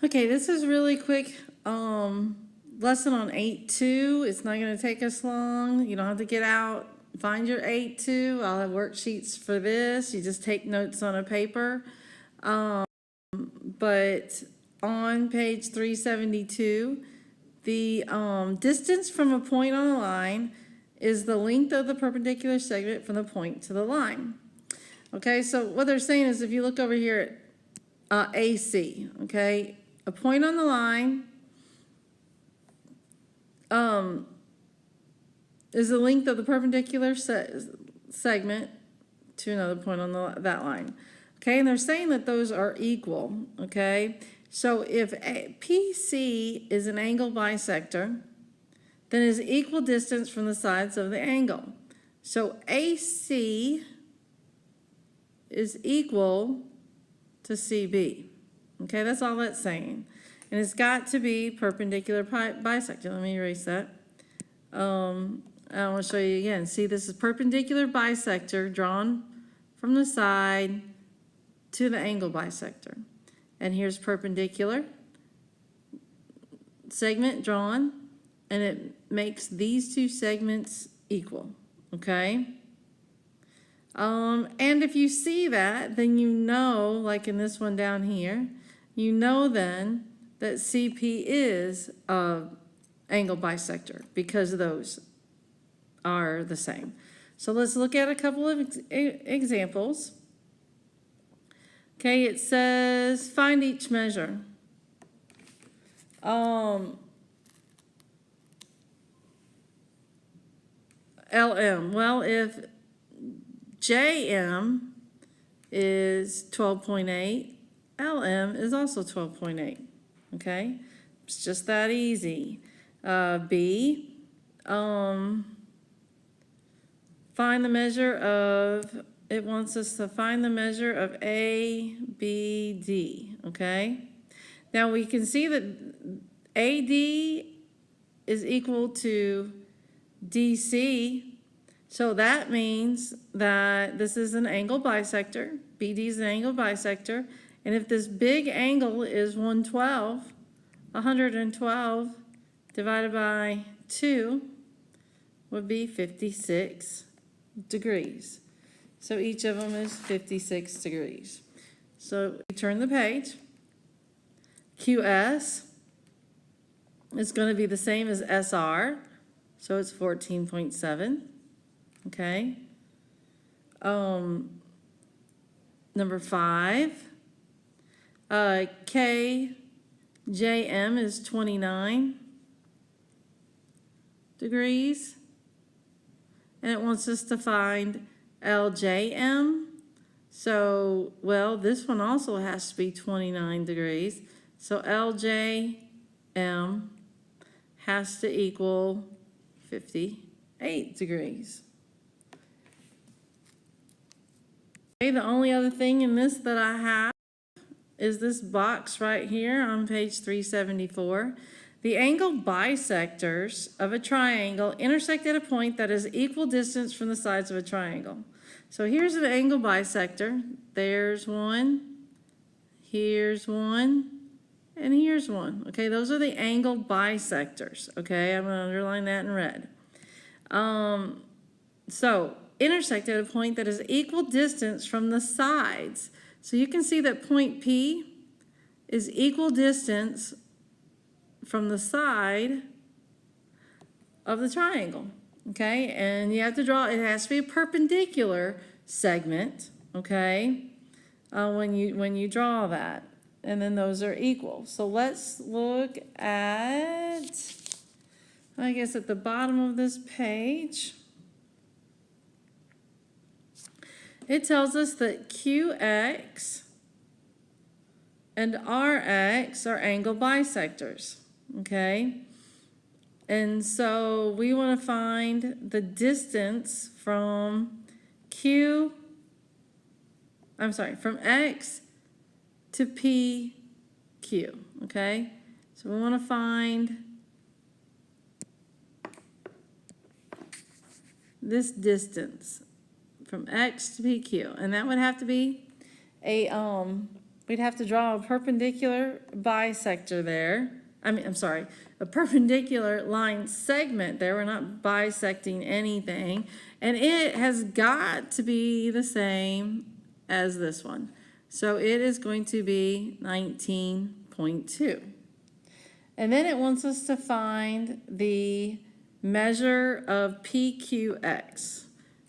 Okay, this is really quick lesson on 8.2. It's not going to take us long. You don't have to get out, find your 8.2. I'll have worksheets for this. You just take notes on a paper. But on page 372, the distance from a point on a line is the length of the perpendicular segment from the point to the line. Okay, so what they're saying is if you look over here at AC, okay, a point on the line is the length of the perpendicular segment to another point on that line. Okay, and they're saying that those are equal, okay? So if PC is an angle bisector, then it is equal distance from the sides of the angle. So AC is equal to CB. Okay, that's all that's saying. And it's got to be perpendicular bisector. Let me erase that. I want to show you again. See, this is perpendicular bisector drawn from the side to the angle bisector. And here's perpendicular segment drawn, and it makes these two segments equal, okay? And if you see that, then you know, like in this one down here, you know then that CP is an angle bisector because those are the same. So let's look at a couple of examples. Okay, it says find each measure. LM, well, if JM is 12.8, LM is also 12.8, okay? It's just that easy. B, find the measure of, it wants us to find the measure of ABD, okay? Now we can see that AD is equal to DC, so that means that this is an angle bisector. BD is an angle bisector. And if this big angle is 112 divided by 2 would be 56 degrees. So each of them is 56 degrees. So we turn the page. QS is going to be the same as SR. So it's 14.7. Okay. Number 5. KJM is 29 degrees. And it wants us to find LJM. So, well, this one also has to be 29 degrees. So LJM has to equal 58 degrees. Okay, the only other thing in this that I have is this box right here on page 374. The angle bisectors of a triangle intersect at a point that is equal distance from the sides of a triangle. So here's an angle bisector. There's one, here's one, and here's one. Okay, those are the angle bisectors. Okay, I'm going to underline that in red. So intersect at a point that is equal distance from the sides. So you can see that point P is equal distance from the side of the triangle, okay? And you have to draw, it has to be a perpendicular segment, okay, when you draw that. And then those are equal. So let's look at, I guess at the bottom of this page. It tells us that QX and RX are angle bisectors, okay? And so we want to find the distance from from X to PQ, okay? So we want to find this distance from X to PQ, and that would have to be a we'd have to draw a perpendicular bisector there. I'm sorry, a perpendicular line segment there. We're not bisecting anything. And it has got to be the same as this one. So it is going to be 19.2. And then it wants us to find the measure of PQX.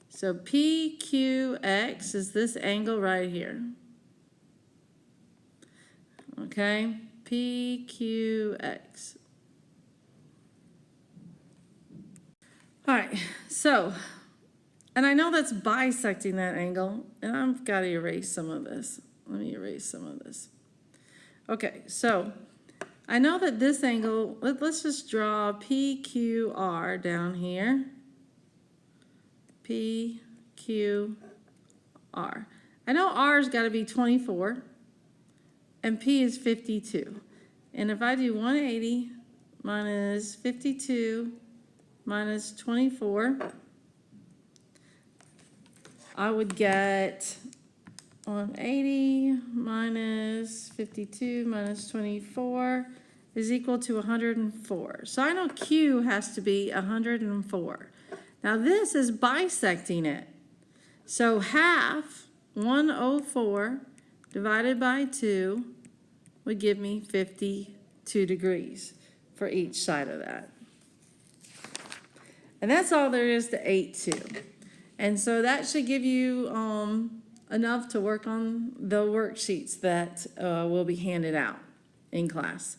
So PQX is this angle right here. Okay, PQX. All right, so, and I know that's bisecting that angle, and I've got to erase some of this. Let me erase some of this. Okay, so I know that this angle, let's just draw PQR down here. PQR. I know R's got to be 24, and P is 52. And if I do 180 minus 52 minus 24, I would get 180 minus 52 minus 24 is equal to 104. So I know Q has to be 104. Now this is bisecting it. So half 104 divided by 2 would give me 52 degrees for each side of that. And that's all there is to 8.2. And so that should give you enough to work on the worksheets that will be handed out in class.